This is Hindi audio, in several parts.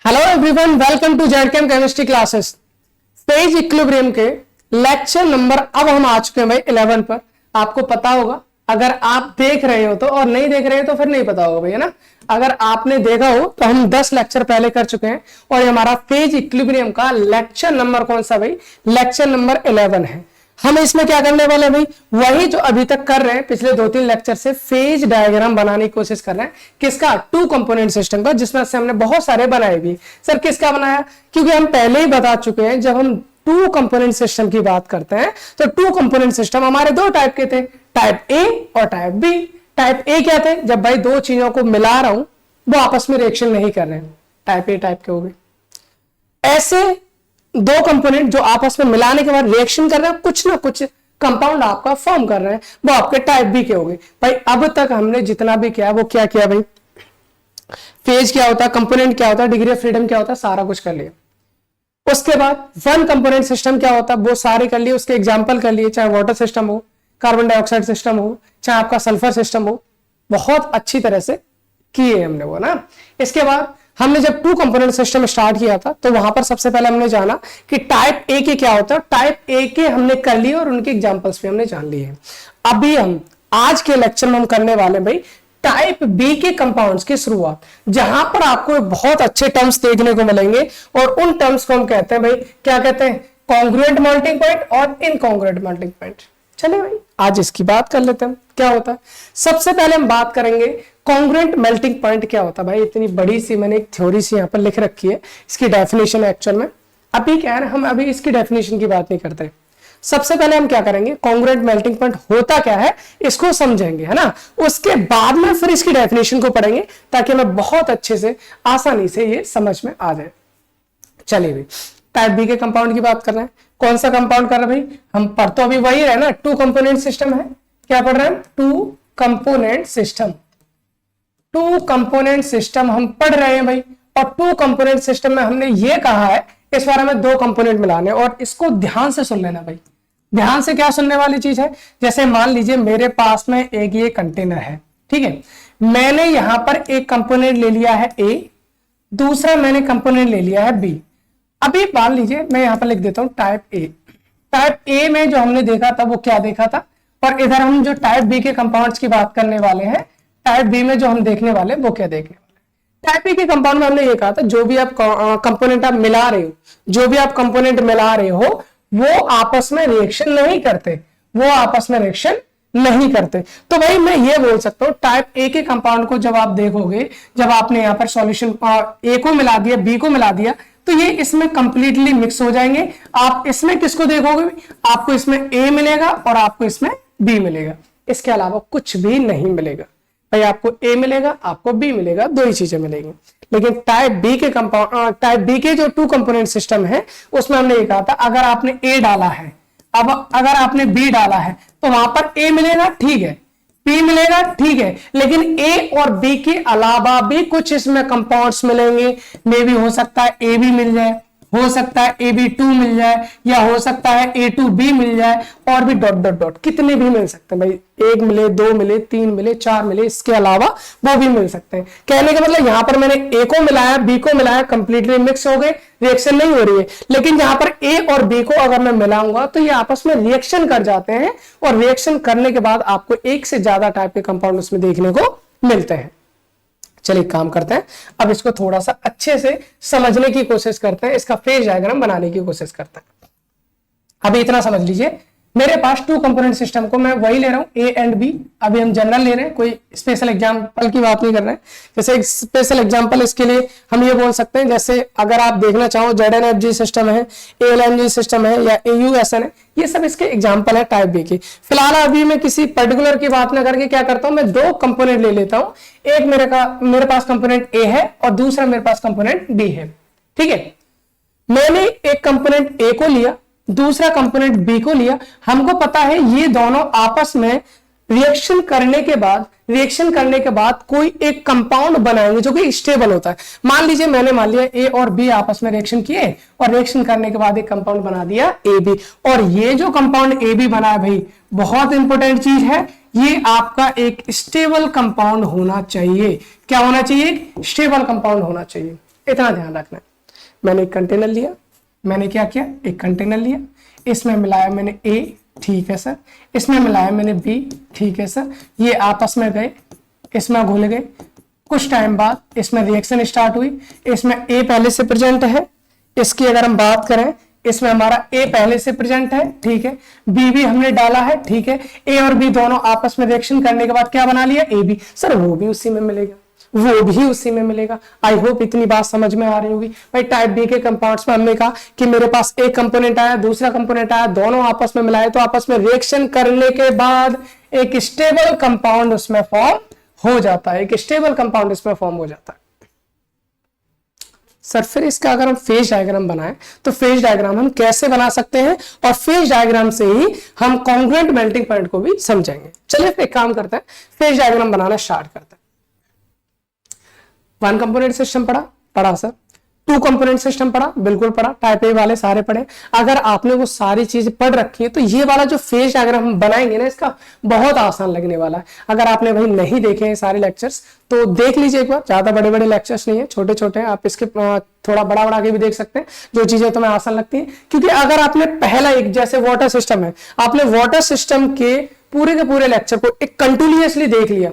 हेलो एवरीवन, वेलकम टू जेडकेम केमिस्ट्री क्लासेस। फेज इक्विलिब्रियम के लेक्चर नंबर अब हम आ चुके हैं भाई 11 पर। आपको पता होगा, अगर आप देख रहे हो तो, और नहीं देख रहे हो तो फिर नहीं पता होगा भैया ना। अगर आपने देखा हो तो हम 10 लेक्चर पहले कर चुके हैं और ये हमारा फेज इक्विलिब्रियम का लेक्चर नंबर कौन सा भाई? लेक्चर नंबर 11 है। हम इसमें क्या करने वाले भाई? वही जो अभी तक कर रहे हैं पिछले 2-3 लेक्चर से, फेज डायग्राम बनाने की कोशिश कर रहे हैं। किसका? टू कंपोनेंट सिस्टम का, जिसमें से हमने बहुत सारे बनाए भी। सर किसका बनाया? क्योंकि हम पहले ही बता चुके हैं, जब हम टू कंपोनेंट सिस्टम की बात करते हैं तो टू कंपोनेंट सिस्टम हमारे दो टाइप के थे, टाइप ए और टाइप बी। टाइप ए क्या थे? जब भाई दो चीजों को मिला रहा हूं वो आपस में रिएक्शन नहीं कर रहे हैं, टाइप ए टाइप के हो गए। ऐसे दो कंपोनेंट जो आपस में मिलाने के बाद रिएक्शन कर रहे हैं, कुछ ना कुछ कंपाउंड आपका फॉर्म कर रहे हैं, वो आपके टाइप बी के हो गए। भाई अब तक हमने जितना भी किया वो क्या किया भाई? फेज क्या होता है, कंपोनेंट क्या होता है, डिग्री ऑफ फ्रीडम क्या होता है, सारा कुछ कर लिया। उसके बाद वन कंपोनेंट सिस्टम क्या होता है वो सारे कर लिए, उसके एग्जाम्पल कर लिए, चाहे वाटर सिस्टम हो, कार्बन डाइऑक्साइड सिस्टम हो, चाहे आपका सल्फर सिस्टम हो, बहुत अच्छी तरह से किए हमने वो ना। इसके बाद हमने जब टू कंपोनेंट सिस्टम स्टार्ट किया था तो वहां पर सबसे पहले हमने जाना कि टाइप ए के क्या होता है। टाइप ए के हमने कर लिए और उनके एग्जांपल्स भी हमने जान लिए। अभी हम आज के लेक्चर में हम करने वाले भाई टाइप बी के कंपाउंड्स की शुरुआत, जहां पर आपको बहुत अच्छे टर्म्स देखने को मिलेंगे और उन टर्म्स को हम कहते हैं भाई, क्या कहते हैं? कॉन्ग्रुएंट मेल्टिंग पॉइंट और इनकॉन्ग्रुएंट मेल्टिंग पॉइंट। चलिए भाई आज इसकी बात कर लेते हैं क्या होता है। सबसे पहले हम बात करेंगे कॉन्ग्रुएंट मेल्टिंग पॉइंट क्या होता है। भाई इतनी बड़ी सी मैंने एक थ्योरी सी यहाँ पर लिख रखी है, इसकी डेफिनेशन एक्चुअल में अभी क्या है, हम अभी इसकी डेफिनेशन की बात नहीं करते। सबसे पहले हम क्या करेंगे, कॉन्ग्रुएंट मेल्टिंग पॉइंट होता क्या है इसको समझेंगे, है ना। उसके बाद में फिर इसकी डेफिनेशन को पढ़ेंगे ताकि हमें बहुत अच्छे से आसानी से ये समझ में आ जाए। चलिए भाई टाइप बी के कंपाउंड की बात कर रहे हैं। कौन सा कंपाउंड कर रहे हैं भाई? हम पढ़ तो अभी वही रहे ना, टू कंपोनेंट सिस्टम है। क्या पढ़ रहे हैं? Two component system. Two component system हम पढ़ रहे हैं भाई, और टू कंपोनेंट सिस्टम में हमने ये कहा है इस बार हमें दो कंपोनेंट मिलाने, और इसको ध्यान से सुन लेना भाई। ध्यान से क्या सुनने वाली चीज है? जैसे मान लीजिए मेरे पास में एक ये कंटेनर है, ठीक है। मैंने यहां पर एक कंपोनेंट ले लिया है ए, दूसरा मैंने कंपोनेंट ले लिया है बी। अभी मान लीजिए मैं यहां पर लिख देता हूं टाइप ए। टाइप ए में जो हमने देखा था वो क्या देखा था, और इधर हम जो टाइप बी के कंपाउंड्स की बात करने वाले हैं, टाइप बी में जो हम देखने वाले वो क्या देखने वाले। टाइप बी के कंपाउंड में हमने ये कहा था जो भी आप कंपोनेंट आप मिला रहे हो, जो भी आप कंपोनेंट मिला रहे हो वो आपस में रिएक्शन नहीं करते, वो आपस में रिएक्शन नहीं करते। तो भाई मैं ये बोल सकता हूं टाइप ए के कंपाउंड को जब आप देखोगे, जब आपने यहाँ पर सॉल्यूशन ए को मिला दिया, बी को मिला दिया, तो ये इसमें कंप्लीटली मिक्स हो जाएंगे। आप इसमें किसको देखोगे? आपको इसमें ए मिलेगा और आपको इसमें बी मिलेगा, इसके अलावा कुछ भी नहीं मिलेगा भाई। आपको ए मिलेगा, आपको बी मिलेगा, दो ही चीजें मिलेंगी। लेकिन टाइप बी के कंपाउंड, टाइप बी के जो टू कंपोनेंट सिस्टम है उसमें हमने ये कहा था अगर आपने ए डाला है, अब अगर आपने बी डाला है तो वहां पर ए मिलेगा, ठीक है, बी मिलेगा, ठीक है, लेकिन ए और बी के अलावा भी कुछ इसमें कंपाउंड्स मिलेंगे। मे भी हो सकता है ए बी मिल जाए, हो सकता है AB2 मिल जाए, या हो सकता है A2B मिल जाए, और भी डॉट डॉट डॉट कितने भी मिल सकते हैं भाई। एक मिले, दो मिले, तीन मिले, चार मिले, इसके अलावा वो भी मिल सकते हैं। कहने का मतलब यहां पर मैंने A को मिलाया, B को मिलाया, कंप्लीटली मिक्स हो गए, रिएक्शन नहीं हो रही है। लेकिन यहां पर A और B को अगर मैं मिलाऊंगा तो ये आपस में रिएक्शन कर जाते हैं, और रिएक्शन करने के बाद आपको एक से ज्यादा टाइप के कंपाउंड उसमें देखने को मिलते हैं। चलिए काम करते हैं, अब इसको थोड़ा सा अच्छे से समझने की कोशिश करते हैं, इसका फेज डायग्राम बनाने की कोशिश करते हैं। अभी इतना समझ लीजिए, मेरे पास टू कंपोनेंट सिस्टम को मैं वही ले रहा हूं ए एंड बी। अभी हम जनरल ले रहे हैं, कोई स्पेशल एग्जांपल की बात नहीं कर रहे हैं। जैसे एक स्पेशल एग्जांपल इसके लिए हम ये बोल सकते हैं, जैसे अगर आप देखना चाहो ZNFG सिस्टम है, ALNG सिस्टम है, या AUSN है, ये सब इसके एग्जाम्पल है टाइप बी की। फिलहाल अभी मैं किसी पर्टिकुलर की बात ना करके क्या करता हूं, मैं दो कंपोनेंट ले लेता हूं। एक मेरे पास कंपोनेंट ए है और दूसरा मेरे पास कंपोनेंट बी है, ठीक है। मैंने एक कंपोनेंट ए को लिया, दूसरा कंपोनेंट बी को लिया। हमको पता है ये दोनों आपस में रिएक्शन करने के बाद कोई एक कंपाउंड बनाएंगे जो कि स्टेबल होता है। मान लीजिए मैंने मान लिया ए और बी आपस में रिएक्शन किए और रिएक्शन करने के बाद एक कंपाउंड बना दिया ए बी, और ये जो कंपाउंड ए बी बना है भाई बहुत इंपॉर्टेंट चीज है, ये आपका एक स्टेबल कंपाउंड होना चाहिए। क्या होना चाहिए? एक स्टेबल कंपाउंड होना चाहिए। इतना ध्यान रखना है। मैंने एक कंटेनर लिया, मैंने क्या किया, एक कंटेनर लिया, इसमें मिलाया मैंने ए, ठीक है सर, इसमें मिलाया मैंने बी, ठीक है सर, ये आपस में गए, इसमें घुल गए, कुछ टाइम बाद इसमें रिएक्शन स्टार्ट हुई, इसमें ए पहले से प्रेजेंट है, इसकी अगर हम बात करें इसमें हमारा ए पहले से प्रेजेंट है, ठीक है, बी भी हमने डाला है, ठीक है, ए और बी दोनों आपस में रिएक्शन करने के बाद क्या बना लिया, ए बी। सर वो भी उसी में मिलेगा, वो भी उसी में मिलेगा। आई होप इतनी बात समझ में आ रही होगी भाई। टाइप बी के कंपाउंड्स में हमने कहा कि मेरे पास एक कंपोनेंट आया, दूसरा कंपोनेंट आया, दोनों आपस में मिलाए तो आपस में रिएक्शन करने के बाद एक स्टेबल कंपाउंड उसमें फॉर्म हो जाता है, एक स्टेबल कंपाउंड इसमें फॉर्म हो जाता है। सर फिर इसका अगर हम फेज डायग्राम बनाएं तो फेज डायग्राम हम कैसे बना सकते हैं, और फेज डायग्राम से ही हम कॉन्ग्रुएंट मेल्टिंग पॉइंट को भी समझेंगे। चलिए फिर एक काम करते हैं, फेज डायग्राम बनाना स्टार्ट करते हैं। वन कंपोनेंट सिस्टम पढ़ा सर, टू कंपोनेंट सिस्टम पढ़ा, बिल्कुल पढ़ा, टाइप ए वाले सारे पढ़े। अगर आपने वो सारी चीज पढ़ रखी है तो ये वाला जो फेज डायग्राम हम बनाएंगे ना, इसका बहुत आसान लगने वाला है। अगर आपने भाई नहीं देखे हैं सारे लेक्चर्स तो देख लीजिए एक बार, ज्यादा बड़े बड़े लेक्चर्स नहीं है, छोटे छोटे हैं, आप इसके थोड़ा बड़ा बड़ा के भी देख सकते हैं जो चीजें तुम्हें आसान लगती है। क्योंकि अगर आपने पहला एक जैसे वाटर सिस्टम है, आपने वाटर सिस्टम के पूरे लेक्चर को एक कंटिन्यूअसली देख लिया,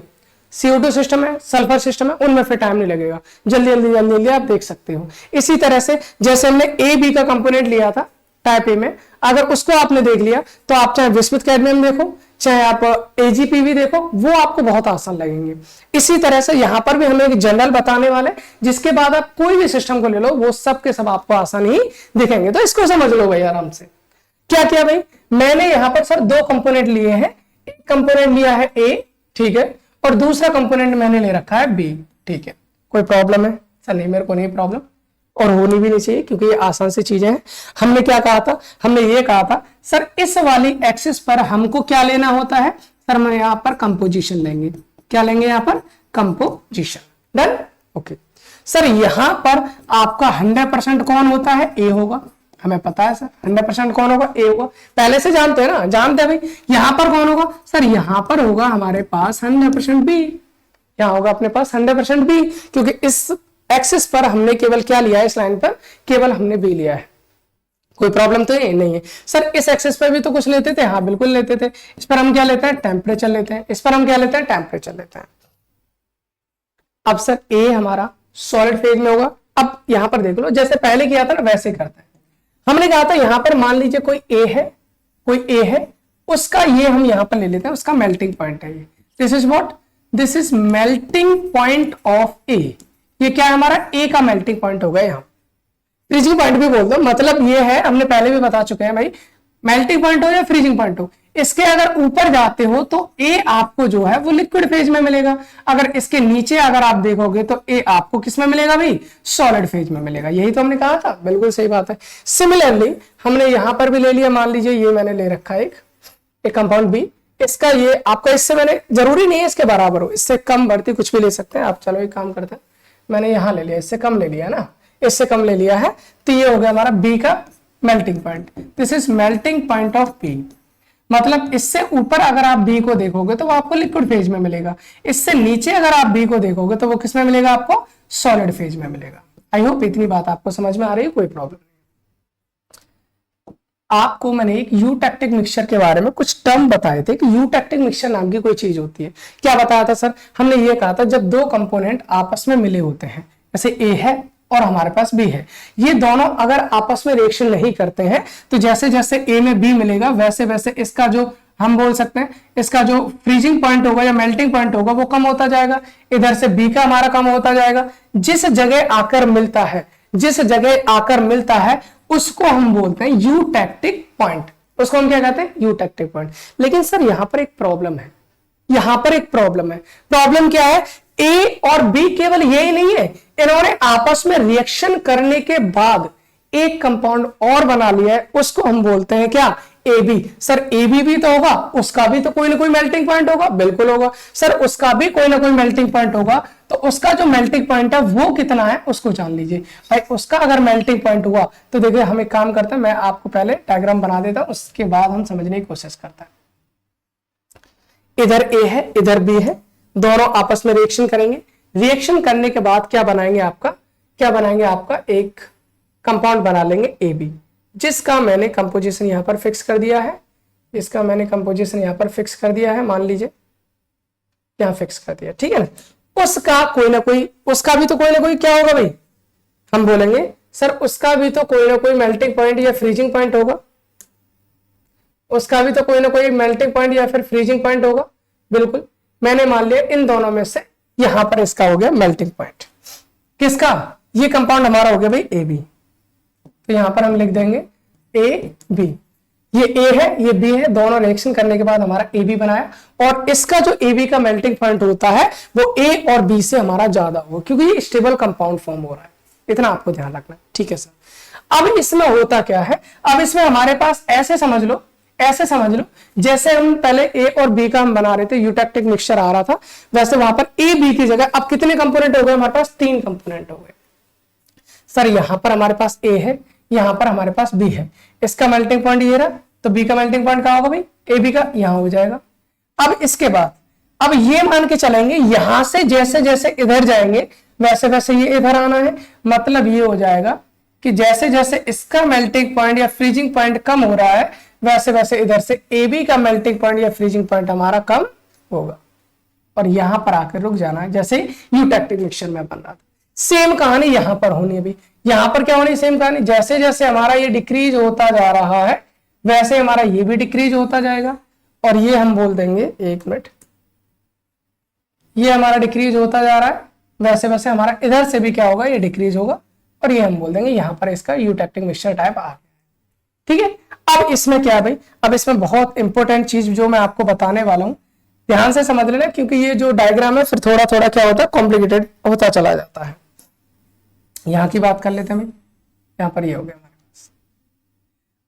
CO2 सिस्टम है, सल्फर सिस्टम है, उनमें फिर टाइम नहीं लगेगा, जल्दी जल्दी जल्दी जल्दी आप देख सकते हो। इसी तरह से जैसे हमने ए बी का कंपोनेंट लिया था टाइप ए में, अगर उसको आपने देख लिया तो आप चाहे विस्मित कैडमियम देखो, चाहे आप AgPV देखो, वो आपको बहुत आसान लगेंगे। इसी तरह से यहां पर भी हमें एक जनरल बताने वाले, जिसके बाद आप कोई भी सिस्टम को ले लो वो सब के सब आपको आसान ही दिखेंगे। तो इसको समझ लो भाई आराम से। क्या किया भाई, मैंने यहां पर सर दो कंपोनेंट लिए हैं, एक कंपोनेंट लिया है ए, ठीक है, और दूसरा कंपोनेंट मैंने ले रखा है बी, ठीक है। कोई प्रॉब्लम है सर? नहीं, मेरे को नहीं प्रॉब्लम, और होनी भी नहीं चाहिए क्योंकि ये आसान सी चीजें हैं। हमने क्या कहा था, हमने ये कहा था सर इस वाली एक्सिस पर हमको क्या लेना होता है सर, हम यहां पर कंपोजिशन लेंगे। क्या लेंगे यहां पर? कंपोजिशन। Done, okay. सर यहां पर आपका 100% कौन होता है? ए होगा, हमें पता है सर 100% कौन होगा? ए होगा, पहले से जानते हैं ना, जानते हैं भाई। यहां पर कौन होगा सर? यहां पर होगा हमारे पास 100% बी, यहां होगा अपने पास 100% बी, क्योंकि इस एक्सिस पर हमने केवल क्या लिया है, इस लाइन पर केवल हमने बी लिया है। कोई प्रॉब्लम तो नहीं है सर। इस एक्सिस पर भी तो कुछ लेते थे, हाँ बिल्कुल लेते थे। इस पर हम क्या लेते हैं? टेम्परेचर लेते हैं। इस पर हम क्या लेते हैं? टेम्परेचर लेते हैं। अब सर ए हमारा सॉलिड फेज में होगा। अब यहां पर देख लो, जैसे पहले किया था ना वैसे करते हैं। हमने कहा था यहां पर मान लीजिए कोई ए है, कोई ए है, उसका ये हम यहां पर ले लेते हैं, उसका मेल्टिंग पॉइंट है ये। This is what? This is melting point of A. ये क्या है? हमारा ए का मेल्टिंग पॉइंट होगा। यहां फ्रीजिंग पॉइंट भी बोल दो, मतलब ये है, हमने पहले भी बता चुके हैं भाई, मेल्टिंग पॉइंट हो या फ्रीजिंग पॉइंट हो, इसके अगर ऊपर जाते हो तो ए आपको जो है वो लिक्विड फेज में मिलेगा। अगर इसके नीचे अगर आप देखोगे तो ए आपको किस में मिलेगा भाई? सॉलिड फेज में मिलेगा। यही तो हमने कहा था, बिल्कुल सही बात है। सिमिलरली हमने यहां पर भी ले लिया, मान लीजिए ये मैंने ले रखा है एक कंपाउंड बी, इसका ये आपका, इससे मैंने, जरूरी नहीं है इसके बराबर हो, इससे कम बढ़ती कुछ भी ले सकते हैं आप। चलो एक काम करते हैं, मैंने यहां ले लिया, इससे कम ले लिया ना, इससे कम ले लिया है, तो ये हो गया हमारा बी का melting point. This is melting point of B. मतलब इससे ऊपर अगर आप बी को देखोगे तो वो आपको लिक्विड फेज में मिलेगा, इससे नीचे अगर आप बी को देखोगे तो वो किस में मिलेगा? आपको सॉलिड फेज में मिलेगा। आई होप इतनी बात आपको समझ में आ रही है, कोई प्रॉब्लम नहीं। आपको मैंने एक यूटैक्टिक मिक्सचर के बारे में कुछ टर्म बताए थे कि यूटैक्टिक मिक्सचर नाम की कोई चीज होती है। क्या बताया था सर? हमने ये कहा था जब दो कंपोनेंट आपस में मिले होते हैं, जैसे ए है और हमारे पास बी है, ये दोनों अगर आपस में रिएक्शन नहीं करते हैं तो जैसे जैसे ए में बी मिलेगा वैसे वैसे इसका जो, हम बोल सकते हैं, इसका जो फ्रीजिंग पॉइंट होगा या मेल्टिंग पॉइंट होगा वो कम होता जाएगा। इधर से बी का हमारा कम होता जाएगा। जिस जगह आकर मिलता है, जिस जगह आकर मिलता है उसको हम बोलते हैं यूटैक्टिक पॉइंट। उसको हम क्या कहते हैं? यूटैक्टिक पॉइंट। लेकिन सर यहां पर एक प्रॉब्लम है, यहां पर एक प्रॉब्लम है। प्रॉब्लम क्या है? ए और बी केवल यही नहीं है, इन्होंने आपस में रिएक्शन करने के बाद एक कंपाउंड और बना लिया है, उसको हम बोलते हैं क्या? A B. Sir A B भी तो होगा, उसका भी तो कोई ना कोई मेल्टिंग पॉइंट होगा, बिल्कुल होगा सर, उसका भी कोई ना कोई मेल्टिंग पॉइंट होगा। तो उसका जो मेल्टिंग पॉइंट है वो कितना है उसको जान लीजिए भाई। उसका अगर मेल्टिंग पॉइंट हुआ तो देखिए हम एक काम करते हैं, मैं आपको पहले डायग्राम बना देता हूं, उसके बाद हम समझने की कोशिश करते हैं। इधर ए है, इधर बी है, दोनों आपस में रिएक्शन करेंगे। रिएक्शन करने के बाद क्या बनाएंगे? आपका क्या बनाएंगे, आपका एक कंपाउंड बना लेंगे ए बी, जिसका मैंने कंपोजिशन यहां पर फिक्स कर दिया है, इसका मैंने कंपोजिशन यहां पर फिक्स कर दिया है, मान लीजिए यहां फिक्स कर दिया, ठीक है ना। उसका कोई ना कोई, उसका भी तो कोई ना कोई क्या होगा भाई, हम बोलेंगे सर उसका भी तो कोई ना कोई मेल्टिंग पॉइंट या फ्रीजिंग पॉइंट होगा, उसका भी तो कोई ना कोई मेल्टिंग पॉइंट या फिर फ्रीजिंग पॉइंट होगा। बिल्कुल, मैंने मान लिया इन दोनों में से यहां पर इसका हो गया मेल्टिंग पॉइंट, किसका, ये कंपाउंड हमारा हो गया भाई ए बी, तो यहां पर हम लिख देंगे ए बी, ये ए है ये बी है, दोनों रिएक्शन करने के बाद हमारा ए बी बनाया, और इसका जो ए बी का मेल्टिंग पॉइंट होता है वो ए और बी से हमारा ज्यादा होगा, क्योंकि ये स्टेबल कंपाउंड फॉर्म हो रहा है, इतना आपको ध्यान रखना है, ठीक है सर। अब इसमें होता क्या है, अब इसमें हमारे पास ऐसे समझ लो जैसे हम पहले ए और बी का हम बना रहे थे, यूटेक्टिक मिक्सचर आ रहा था, वैसे वहां पर ए बी की जगह अब कितने कंपोनेंट हो गए हमारे पास, 3 कंपोनेंट हो गए सर। यहां पर हमारे पास ए है, यहां पर हमारे पास बी है, इसका मेल्टिंग पॉइंट ये रहा, तो बी का मेल्टिंग पॉइंट कहां होगा भाई, ए बी का यहां हो जाएगा। अब इसके बाद अब ये मान के चलेंगे यहां से जैसे जैसे इधर जाएंगे वैसे वैसे ये इधर आना है, मतलब ये हो जाएगा कि जैसे जैसे इसका मेल्टिंग पॉइंट या फ्रीजिंग पॉइंट कम हो रहा है वैसे वैसे इधर से ए बी का मेल्टिंग पॉइंट या फ्रीजिंग पॉइंट हमारा कम होगा, और यहां पर आकर रुक जाना है, जैसे यूटेक्टिक मिक्सचर में बन रहा था। सेम कहानी यहां पर होनी है, यहां पर क्या होनी, सेम कहानी, जैसे जैसे हमारा ये डिक्रीज होता जा रहा है वैसे हमारा ये भी डिक्रीज होता जाएगा, और ये हम बोल देंगे, एक मिनट, ये हमारा डिक्रीज होता जा रहा है वैसे वैसे हमारा इधर से भी क्या होगा, ये डिक्रीज होगा, और ये हम बोल देंगे यहां पर इसका यूटेक्टिक मिक्सचर टाइप आ गया, ठीक है। अब इसमें क्या है भाई, अब इसमें बहुत इंपॉर्टेंट चीज जो मैं आपको बताने वाला हूं, ध्यान से समझ लेना, क्योंकि ये जो डायग्राम है फिर थोड़ा थोड़ा क्या होता है, कॉम्प्लिकेटेड होता चला जाता है। यहां की बात कर लेते हैं भाई, यहां पर ये हो गया हमारे पास।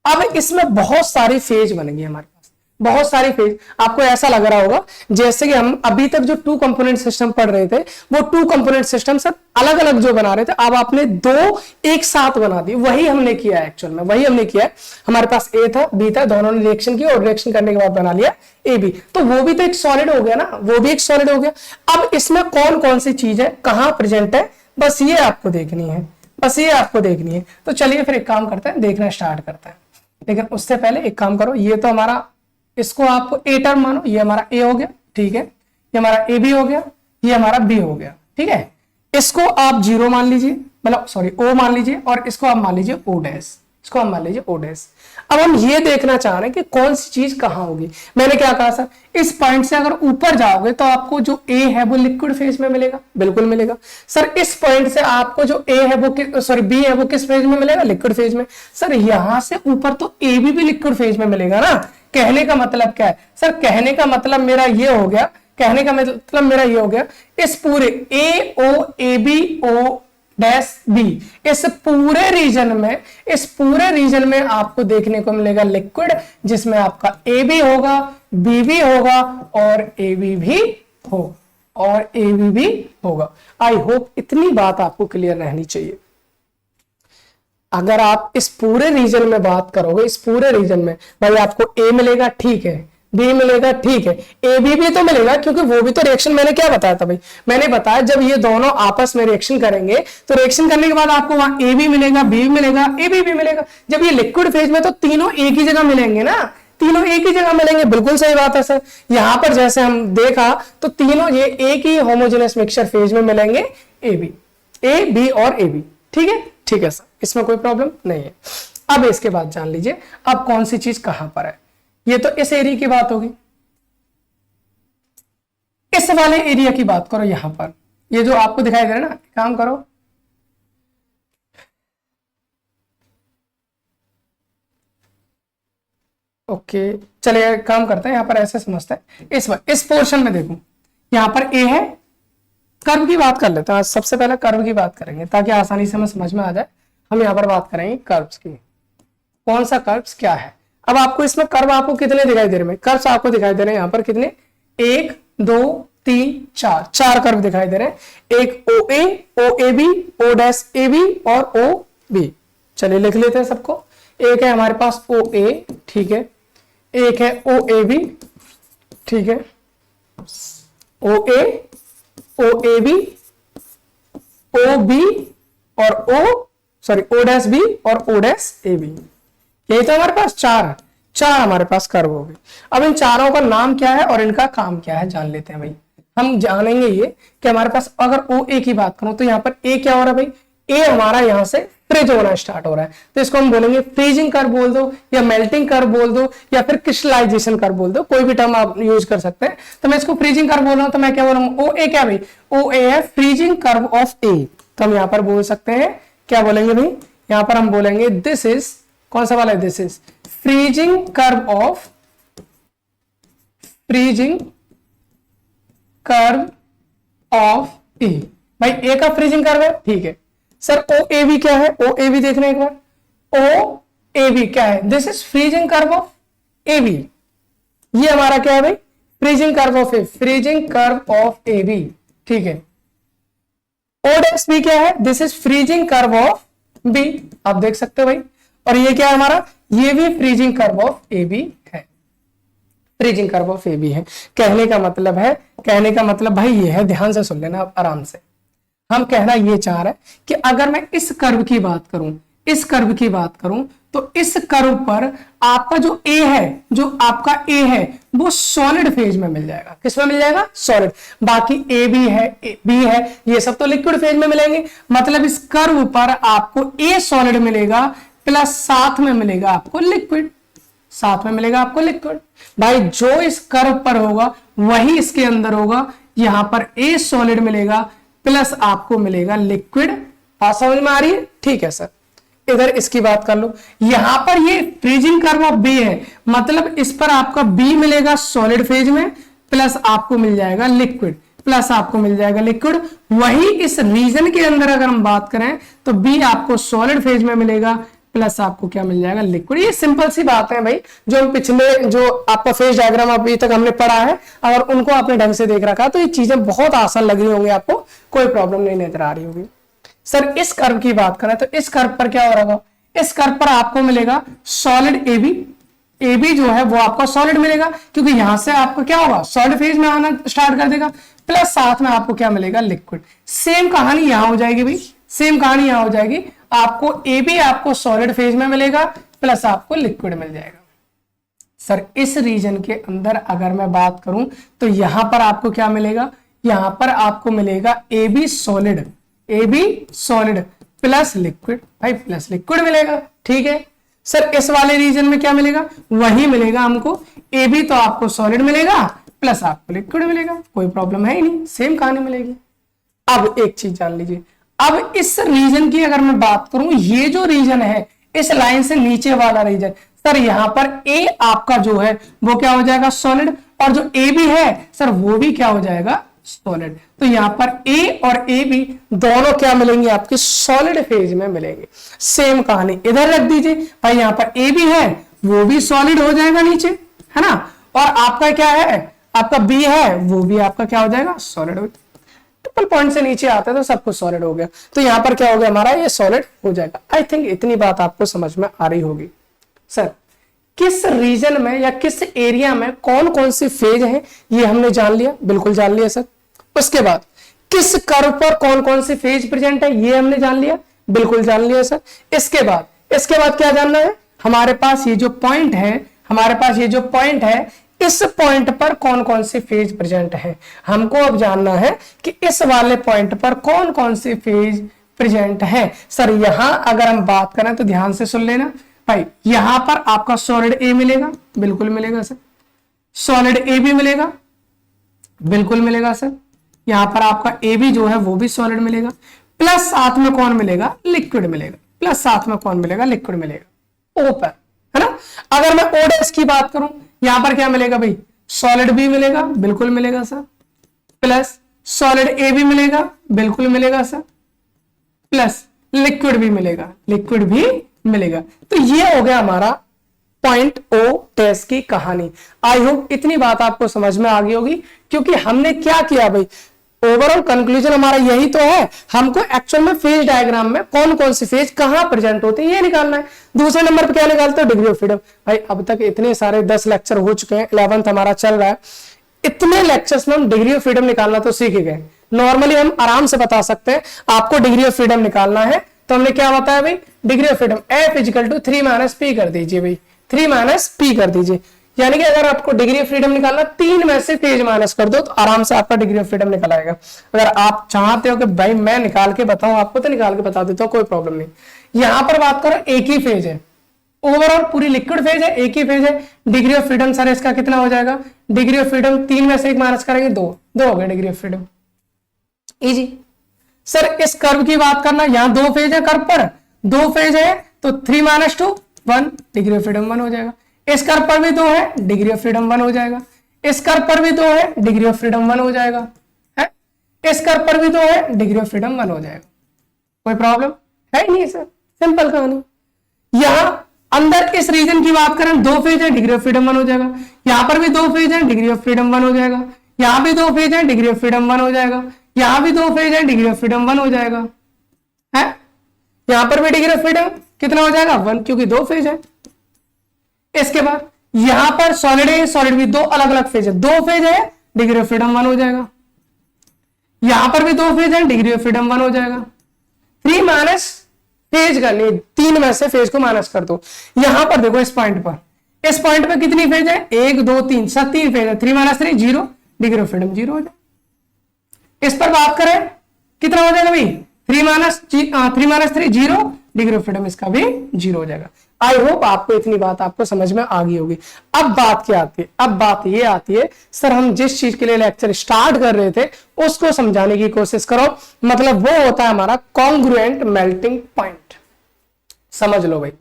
अब इसमें बहुत सारी फेज बनेंगी हमारे पास, बहुत सारी फेज। आपको ऐसा लग रहा होगा जैसे कि हम अभी तक जो 2 कंपोनेंट सिस्टम पढ़ रहे थे वो 2 कंपोनेंट सिस्टम सब अलग अलग जो बना रहे थे, अब आपने 2 एक साथ बना दी, वही हमने किया है, एक्चुअल में वही हमने किया है। हमारे पास ए था बी था, दोनों ने रिएक्शन की और रिएक्शन करने के बाद बना लिया ए बी, तो वो भी तो एक सॉलिड हो गया ना, वो भी एक सॉलिड हो गया। अब इसमें कौन कौन सी चीज है, कहां प्रेजेंट है, बस ये आपको देखनी है, बस ये आपको देखनी है। तो चलिए फिर एक काम करते हैं, देखना स्टार्ट करते हैं, लेकिन उससे पहले एक काम करो, ये तो हमारा, इसको आप ए टर्म मानो, ये हमारा ए हो गया, ठीक है, ये हमारा ए बी हो गया, ये हमारा बी हो गया, ठीक है। इसको आप 0 मान लीजिए, मतलब सॉरी ओ मान लीजिए, और इसको आप मान लीजिए ओ डैश, इसको हम मान लीजिए ओ डैश। अब हम ये देखना चाह रहे हैं कि कौन सी चीज कहां होगी। मैंने क्या कहा सर, इस पॉइंट से अगर ऊपर जाओगे तो आपको जो ए है वो लिक्विड फेज में मिलेगा, बिल्कुल मिलेगा सर। इस पॉइंट से आपको जो ए है वो सॉरी बी है वो किस फेज में मिलेगा, लिक्विड फेज में। सर यहां से ऊपर तो ए बी भी लिक्विड फेज में मिलेगा ना। कहने का मतलब क्या है सर, कहने का मतलब मेरा ये हो गया, कहने का मतलब मेरा ये हो गया, इस पूरे A O A B O dash B, इस पूरे रीजन में आपको देखने को मिलेगा लिक्विड, जिसमें आपका ए बी होगा, बी भी होगा और ए बी भी होगा, आई होप इतनी बात आपको क्लियर रहनी चाहिए। अगर आप इस पूरे रीजन में बात करोगे, इस पूरे रीजन में भाई आपको ए मिलेगा, ठीक है, बी मिलेगा, ठीक है, ए बी भी तो मिलेगा, क्योंकि वो भी तो रिएक्शन, मैंने क्या बताया था भाई, मैंने बताया जब ये दोनों आपस में रिएक्शन करेंगे तो रिएक्शन करने के बाद आपको वहां ए बी मिलेगा, बी मिलेगा, ए बी भी मिलेगा। जब ये लिक्विड फेज में तो तीनों एक ही जगह मिलेंगे ना, तीनों एक ही जगह मिलेंगे, बिल्कुल सही बात है सर। यहां पर जैसे हम देखा तो तीनों ये एक ही होमोजेनस मिक्सचर फेज में मिलेंगे, ए बी और ए बी, ठीक है, ठीक है सर, इसमें कोई प्रॉब्लम नहीं है। अब इसके बाद जान लीजिए अब कौन सी चीज कहां पर है। ये तो इस एरिया की बात होगी, इस वाले एरिया की बात करो। यहां पर ये जो आपको दिखाई दे रहा है ना, काम करो, ओके चलिए काम करते हैं, यहां पर ऐसे समझते हैं। इस पोर्शन में देखो, यहां पर ए है, कर्व की बात कर लेते हैं। सबसे पहले कर्व की बात करेंगे ताकि आसानी से हमें समझ में आ जाए। हम यहाँ पर बात करेंगे कर्व्स की, कौन सा कर्व्स क्या है। अब आपको इसमें कर्व आपको कितने दिखाई दे रहे हैं, कर्व्स आपको दिखाई दे रहे हैं यहाँ पर कितने, 1 2 3 4 कर्व दिखाई दे रहे हैं। एक O A B, O dash A B और ओ बी। चलिए लिख लेते हैं सबको। एक है हमारे पास ओ ए, ठीक है, एक है ओ ए बी, ठीक है, ओ ए बी, ओ बी और ओ डैश बी और ओ डैश ए बी। यही तो हमारे पास चार हमारे पास कर्व हो गए। अब इन चारों का नाम क्या है और इनका काम क्या है जान लेते हैं भाई। हम जानेंगे ये कि हमारे पास अगर ओ ए की बात करूं तो यहाँ पर ए क्या हो रहा है भाई, ए हमारा यहां से फ्रीज होना स्टार्ट हो रहा है, तो इसको हम बोलेंगे फ्रीजिंग कर्व बोल दो या मेल्टिंग कर्व बोल दो या फिर क्रिस्टलाइजेशन कर्व बोल दो, कोई भी टर्म आप यूज कर सकते हैं। तो मैं इसको फ्रीजिंग कर्व बोल रहा हूं तो मैं क्या बोल रहा हूं, ओ ए क्या भाई, ओ ए है फ्रीजिंग कर्व ऑफ ए। तो हम यहाँ पर बोल सकते हैं, क्या बोलेंगे भाई, यहाँ पर हम बोलेंगे दिस इज, कौन सा वाला है, this is freezing curve of A. भाई ए का फ्रीजिंग कर्व है, ठीक है सर। ओ ए बी क्या है, ओ ए बी देखना एक बार, ओ ए बी क्या है, this is freezing curve of A B. ये हमारा क्या है भाई, freezing curve of A, freezing curve of A B, ठीक है। ओ डैश बी क्या है, this is freezing curve of B, आप देख सकते हो भाई। और ये क्या है हमारा, ये भी freezing curve of A B है, freezing curve of A B है। कहने का मतलब भाई ये है, ध्यान से सुन लेना आप आराम से। हम कहना ये चाह रहे हैं कि अगर मैं इस कर्व की बात करूं, तो इस कर्व पर आपका जो ए है, वो सॉलिड फेज में मिल जाएगा। किस में मिल जाएगा, सॉलिड। बाकी ए बी है, बी है, ये सब तो लिक्विड फेज में मिलेंगे। मतलब इस कर्व पर आपको ए सॉलिड मिलेगा प्लस साथ में मिलेगा आपको लिक्विड, भाई जो इस कर्व पर होगा वही इसके अंदर होगा। यहां पर ए सॉलिड मिलेगा प्लस आपको मिलेगा लिक्विड। बात समझ में आ रही है, ठीक है सर। इधर इसकी बात कर लो, यहां पर ये फ्रीजिंग कर्व ऑफ बी है, मतलब इस पर आपका बी मिलेगा सॉलिड फेज में प्लस आपको मिल जाएगा लिक्विड, वही इस रीजन के अंदर अगर हम बात करें तो बी आपको सॉलिड फेज में मिलेगा प्लस आपको क्या मिल जाएगा, लिक्विड। ये सिंपल सी बात है भाई, जो हम पिछले जो आपका फेज डायग्राम अभी तक हमने पढ़ा है, अगर उनको आपने ढंग से देख रखा तो ये चीजें बहुत आसान लग रही होंगी, आपको कोई प्रॉब्लम नहीं नजर आ रही होगी। सर इस कर्व की बात करें तो इस कर्व पर क्या हो रहा है, इस कर्व पर आपको मिलेगा सॉलिड ए बी जो है वो आपको सॉलिड मिलेगा, क्योंकि यहां से आपको क्या होगा, सॉलिड फेज में आना स्टार्ट कर देगा, प्लस साथ में आपको क्या मिलेगा, लिक्विड। सेम कहानी यहां हो जाएगी भाई, आपको ए बी आपको सॉलिड फेज में मिलेगा प्लस आपको लिक्विड मिल जाएगा। सर इस रीजन के अंदर अगर मैं बात करूं तो यहां पर आपको क्या मिलेगा, यहां पर आपको मिलेगा A B solid plus liquid, भाई प्लस लिक्विड मिलेगा, ठीक है। सर इस वाले रीजन में क्या मिलेगा, वही मिलेगा हमको, ए बी तो आपको सॉलिड मिलेगा प्लस आपको लिक्विड मिलेगा, कोई प्रॉब्लम है ही नहीं, सेम कहानी मिलेगी। अब एक चीज जान लीजिए, अब इस रीजन की अगर मैं बात करूं, ये जो रीजन है इस लाइन से नीचे वाला रीजन, सर यहां पर ए आपका जो है वो क्या हो जाएगा, सॉलिड, और जो ए बी है सर वो भी क्या हो जाएगा, सॉलिड। तो यहां पर ए और ए बी दोनों क्या मिलेंगे, आपके सॉलिड फेज में मिलेंगे। सेम कहानी इधर रख दीजिए भाई, यहां पर ए बी है वो भी सॉलिड हो जाएगा नीचे, है ना, और आपका क्या है, आपका बी है वो भी आपका क्या हो जाएगा, सॉलिड हो। ट्रिपल पॉइंट से नीचे आता है तो सब कुछ सॉलिड हो गया, तो यहां पर क्या हो गया हमारा, ये सॉलिड हो जाएगा। आई थिंक इतनी बात आपको समझ में आ रही होगी। सर किस रीजन में या किस एरिया में कौन कौन सी फेज है ये हमने जान लिया, बिल्कुल जान लिया सर। उसके बाद किस कर्व पर कौन कौन सी फेज प्रेजेंट है ये हमने जान लिया, बिल्कुल जान लिया सर। इसके बाद क्या जानना है, हमारे पास ये जो पॉइंट है, इस पॉइंट पर कौन कौन सी फेज प्रेजेंट है। हमको अब जानना है कि इस वाले पॉइंट पर कौन कौन सी फेज प्रेजेंट है। सर यहां अगर हम बात करें तो ध्यान से सुन लेना भाई, यहां पर आपका सॉलिड ए मिलेगा, बिल्कुल मिलेगा सर। सॉलिड ए भी मिलेगा, बिल्कुल मिलेगा सर। यहां पर आपका ए बी जो है वो भी सॉलिड मिलेगा, प्लस साथ में कौन मिलेगा, लिक्विड मिलेगा, ओ पर, है ना। अगर मैं ओ डैश की बात करूं, यहां पर क्या मिलेगा भाई, सॉलिड बी मिलेगा, बिल्कुल मिलेगा सर, प्लस सॉलिड ए भी मिलेगा, बिल्कुल मिलेगा सर, प्लस लिक्विड भी मिलेगा, तो ये हो गया हमारा पॉइंट ओ डैश की कहानी। आई होप इतनी बात आपको समझ में आ गई होगी, क्योंकि हमने क्या किया भाई, ओवरऑल कंक्लूजन हमारा यही तो है, हमको एक्चुअल में फेज डायग्राम में कौन कौन सी फेज कहां प्रेजेंट होती है ये निकालना है। दूसरे नंबर पे क्या निकालते हो, डिग्री ऑफ फ्रीडम। भाई अब तक इतने सारे 10 लेक्चर हो चुके हैं, 11th हमारा चल रहा है, इतने लेक्चर्स में हम डिग्री ऑफ फ्रीडम निकालना तो सीख ही गए। नॉर्मली हम आराम से बता सकते हैं आपको डिग्री ऑफ फ्रीडम निकालना है तो हमने क्या बताया भाई, degree of freedom F is equal to 3 minus P कर दीजिए भाई, 3 माइनस पी कर दीजिए। यानी कि अगर आपको डिग्री ऑफ फ्रीडम निकालना, 3 में से फेज माइनस कर दो तो आराम से आपका डिग्री ऑफ फ्रीडम निकल आएगा। अगर आप चाहते हो कि भाई मैं निकाल के बताऊं आपको, तो निकाल के बता देता हूं, कोई प्रॉब्लम नहीं। यहां पर बात करो एक ही फेज है, ओवरऑल पूरी लिक्विड फेज है, एक ही फेज है। डिग्री ऑफ फ्रीडम सर इसका कितना हो जाएगा, डिग्री ऑफ फ्रीडम 3 में से 1 माइनस करेंगे 2 हो गया degree of freedom, easy. Sir इस कर्व की बात करना, यहां 2 फेज है, कर्व पर 2 फेज है तो 3 माइनस 2 1, डिग्री ऑफ फ्रीडम 1 हो जाएगा। इस कर्व पर भी 2 है, डिग्री ऑफ फ्रीडम 1 हो जाएगा। इस कर्व पर भी 2 है, डिग्री ऑफ फ्रीडम 1 हो जाएगा है? इस कर्व पर भी 2 है, डिग्री ऑफ फ्रीडम 1 हो जाएगा। कोई प्रॉब्लम है नहीं सर, सिंपल कहानी। यहां अंदर इस रीजन की बात करें, 2 फेज है, डिग्री ऑफ फ्रीडम 1 हो जाएगा। यहां पर भी 2 फेज है, डिग्री ऑफ फ्रीडम 1 हो जाएगा। यहां भी 2 फेज है, डिग्री ऑफ फ्रीडम 1 हो जाएगा। यहां भी 2 फेज है, डिग्री ऑफ फ्रीडम 1 हो जाएगा है? यहां पर भी डिग्री ऑफ फ्रीडम कितना हो जाएगा 1, क्योंकि 2 फेज है। इसके बाद यहां पर सॉलिड है, सॉलिड भी 2 अलग अलग फेज है, 2 फेज है, डिग्री ऑफ फ्रीडम 1 हो जाएगा। यहां पर भी 2 फेज है, डिग्री ऑफ फ्रीडम 1 हो जाएगा। 3 माइनस फेज का नहीं, 3 में से फेज को माइनस कर दो। यहां पर देखो इस पॉइंट पर कितनी फेज है, 1 2 3 सब 3 फेज है, 3 माइनस 3 0, डिग्री ऑफ फ्रीडम 0 हो जाए। इस पर बात करें कितना हो जाएगा भाई, 3 माइनस 3 0, डिग्री ऑफ फ्रीडम इसका भी 0 हो जाएगा। आई होप आपको इतनी बात आपको समझ में आ गई होगी। अब बात क्या आती है, अब बात ये आती है सर हम जिस चीज के लिए लेक्चर स्टार्ट कर रहे थे उसको समझाने की कोशिश करो। मतलब वो होता है हमारा कॉन्ग्रुएंट मेल्टिंग पॉइंट। समझ लो भाई,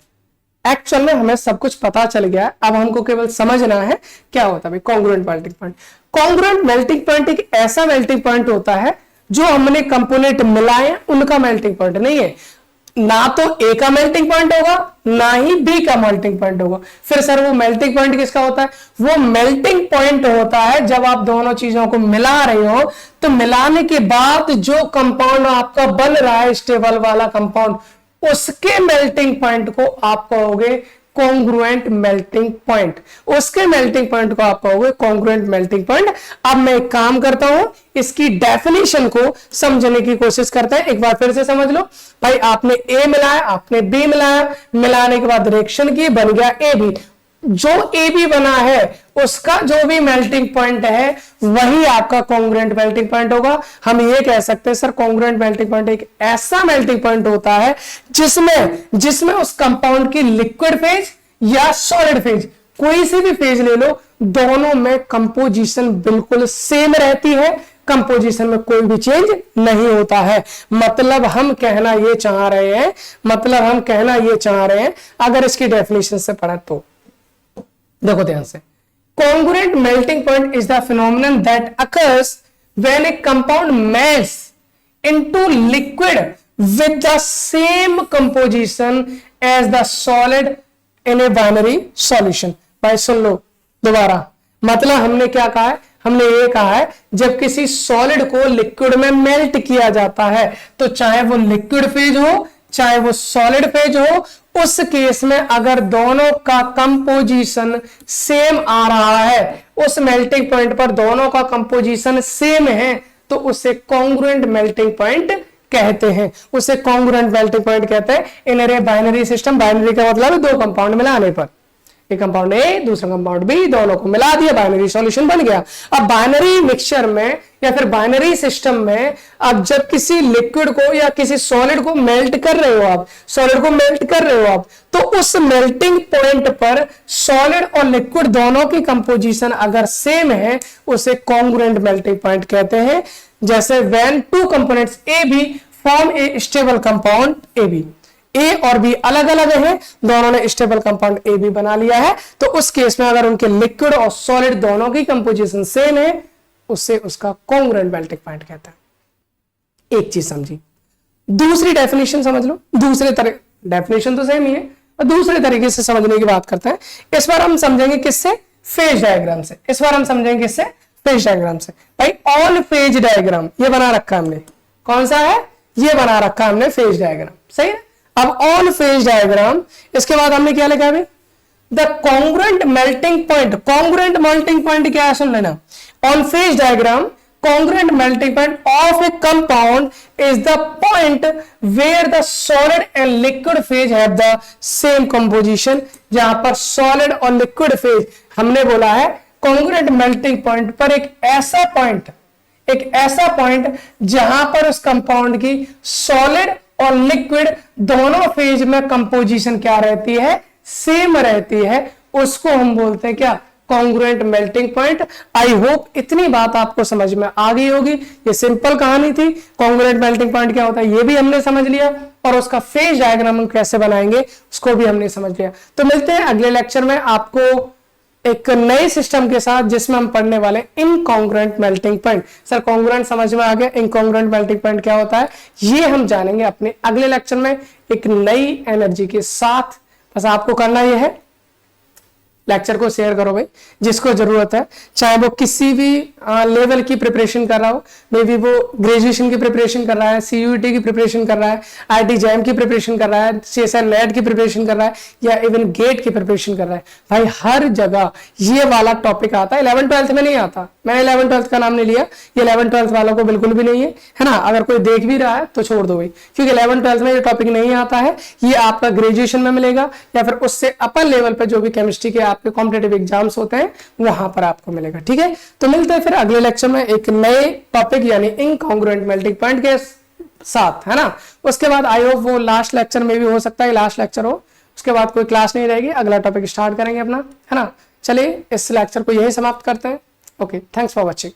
एक्चुअल में हमें सब कुछ पता चल गया है, अब हमको केवल समझना है क्या होता है भाई congruent melting point. Congruent melting point एक ऐसा मेल्टिंग पॉइंट होता है जो हमने कंपोनेंट मिलाए उनका मेल्टिंग पॉइंट नहीं है। ना तो ए का मेल्टिंग पॉइंट होगा ना ही बी का मेल्टिंग पॉइंट होगा। फिर सर वो मेल्टिंग पॉइंट किसका होता है, वो मेल्टिंग पॉइंट होता है जब आप दोनों चीजों को मिला रहे हो, तो मिलाने के बाद जो कंपाउंड आपका बन रहा है स्टेबल वाला कंपाउंड, उसके मेल्टिंग पॉइंट को आप कहोगे कॉन्ग्रुएंट मेल्टिंग पॉइंट। उसके मेल्टिंग पॉइंट को आप कहोगे कॉन्ग्रुएंट मेल्टिंग पॉइंट। अब मैं एक काम करता हूं, इसकी डेफिनेशन को समझने की कोशिश करते हैं। एक बार फिर से समझ लो भाई, आपने ए मिलाया, आपने बी मिलाया, मिलाने के बाद रिएक्शन की, बन गया ए बी। जो ए बी बना है उसका जो भी मेल्टिंग पॉइंट है वही आपका कॉन्ग्रुएंट मेल्टिंग पॉइंट होगा। हम ये कह सकते हैं सर कॉन्ग्रुएंट मेल्टिंग पॉइंट एक ऐसा मेल्टिंग पॉइंट होता है जिसमें उस कंपाउंड की लिक्विड फेज या सॉलिड फेज, कोई सी भी फेज ले लो, दोनों में कंपोजिशन बिल्कुल सेम रहती है, कंपोजिशन में कोई भी चेंज नहीं होता है। मतलब हम कहना ये चाह रहे हैं अगर इसकी डेफिनेशन से पढ़ा तो देखो ध्यान से, congruent melting point is the phenomenon that occurs when a compound melts into liquid with the same composition as the solid in a binary solution। भाई सुन लो दोबारा, मतलब हमने क्या कहा है, हमने ये कहा है जब किसी सॉलिड को लिक्विड में मेल्ट किया जाता है तो चाहे वो लिक्विड फेज हो चाहे वो सॉलिड फेज हो, उस केस में अगर दोनों का कंपोजिशन सेम आ रहा है, उस मेल्टिंग पॉइंट पर दोनों का कंपोजिशन सेम है, तो उसे कॉन्ग्रुएंट मेल्टिंग पॉइंट कहते हैं। उसे कॉन्ग्रुएंट मेल्टिंग पॉइंट कहते हैं इन ए बाइनरी सिस्टम। बाइनरी का मतलब है दो कंपाउंड मिलाने पर, एक कंपाउंड ए दूसरा कंपाउंड बी, दोनों को मिला दिया, बाइनरी सॉल्यूशन बन गया। अब बाइनरी मिक्सचर में या फिर बाइनरी सिस्टम में अब जब किसी लिक्विड को या किसी सॉलिड को मेल्ट कर रहे हो आप, तो उस मेल्टिंग पॉइंट पर सॉलिड और लिक्विड दोनों की कंपोजिशन अगर सेम है उसे कॉन्ग्रुएंट मेल्टिंग पॉइंट कहते हैं। जैसे when two components A B form a stable compound A B, A और बी अलग अलग है, दोनों ने स्टेबल कंपाउंड ए बी बना लिया है, तो उस केस में अगर उनके लिक्विड और सॉलिड दोनों की कंपोजिशन सेम है उससे उसका कॉन्ग्रुएंट मेल्टिंग पॉइंट कहता है। एक चीज समझी, दूसरी डेफिनेशन समझ लो, दूसरे तरह डेफिनेशन तो सेम ही है और दूसरे तरीके से समझने की बात करते हैं। इस बार हम समझेंगे किससे, फेज डायग्राम से। इस बार हम समझेंगे किससे, फेज डायग्राम से। भाई ऑन फेज डायग्राम ये बना रखा है हमने, कौन सा है, ये बना रखा है हमने फेज डायग्राम, सही है। अब ऑन फेज डायग्राम, इसके बाद हमने क्या लिखा है, the congruent melting point. Congruent melting point क्या है सुन लेना, on phase diagram congruent melting point of a compound is the point where the solid and liquid phase have the same composition। जहां पर solid और liquid phase हमने बोला है congruent melting point पर एक ऐसा पॉइंट जहां पर उस कंपाउंड की सॉलिड और लिक्विड दोनों फेज में कंपोजिशन क्या रहती है, सेम रहती है, उसको हम बोलते हैं क्या, congruent melting point. I hope इतनी बात आपको समझ में आ गई होगी। ये सिंपल कहानी थी, कॉन्ग्रुएंट मेल्टिंग पॉइंट क्या होता है ये भी हमने समझ लिया, और उसका फेज डायग्राम हम कैसे बनाएंगे उसको भी हमने समझ लिया। तो मिलते हैं अगले लेक्चर में आपको एक नए सिस्टम के साथ, जिसमें हम पढ़ने वाले incongruent melting point. Sir congruent समझ में आ गया, इनकॉन्ग्रुएंट मेल्टिंग पॉइंट क्या होता है ये हम जानेंगे अपने अगले लेक्चर में एक नई एनर्जी के साथ। बस आपको करना यह है, लेक्चर को शेयर करो भाई, जिसको जरूरत है, चाहे वो किसी भी लेवल की प्रिपरेशन कर रहा हो, मे बी वो ग्रेजुएशन की प्रिपरेशन कर रहा है, सीयूईटी की प्रिपरेशन कर रहा है, आईटी जैम की प्रिपरेशन कर रहा है, सीएसआर नेट की प्रिपरेशन कर रहा है, या इवन गेट की प्रिपरेशन कर रहा है। भाई हर जगह ये वाला टॉपिक आता है, 11th-12th में नहीं आता। मैंने 11th-12th का नाम नहीं लिया, ये 11th-12th वालों को बिल्कुल भी नहीं है ना। अगर कोई देख भी रहा है तो छोड़ दो भाई, क्योंकि 11th-12th में ये टॉपिक नहीं आता है। ये आपका ग्रेजुएशन में मिलेगा, या फिर उससे अपर लेवल पर जो भी केमिस्ट्री के आपके कॉम्पिटिटिव एग्जाम्स होते हैं वहां पर आपको मिलेगा। ठीक है, तो मिलते हैं फिर अगले लेक्चर में एक नए टॉपिक यानी इनकॉन्ग्रुएंट मेल्टिंग पॉइंट के साथ, है ना। उसके बाद आई होप वो लास्ट लेक्चर में भी हो सकता है लास्ट लेक्चर हो, उसके बाद कोई क्लास नहीं रहेगी, अगला टॉपिक स्टार्ट करेंगे अपना, है ना। चलिए इस लेक्चर को यही समाप्त करते हैं। Okay, thanks for watching.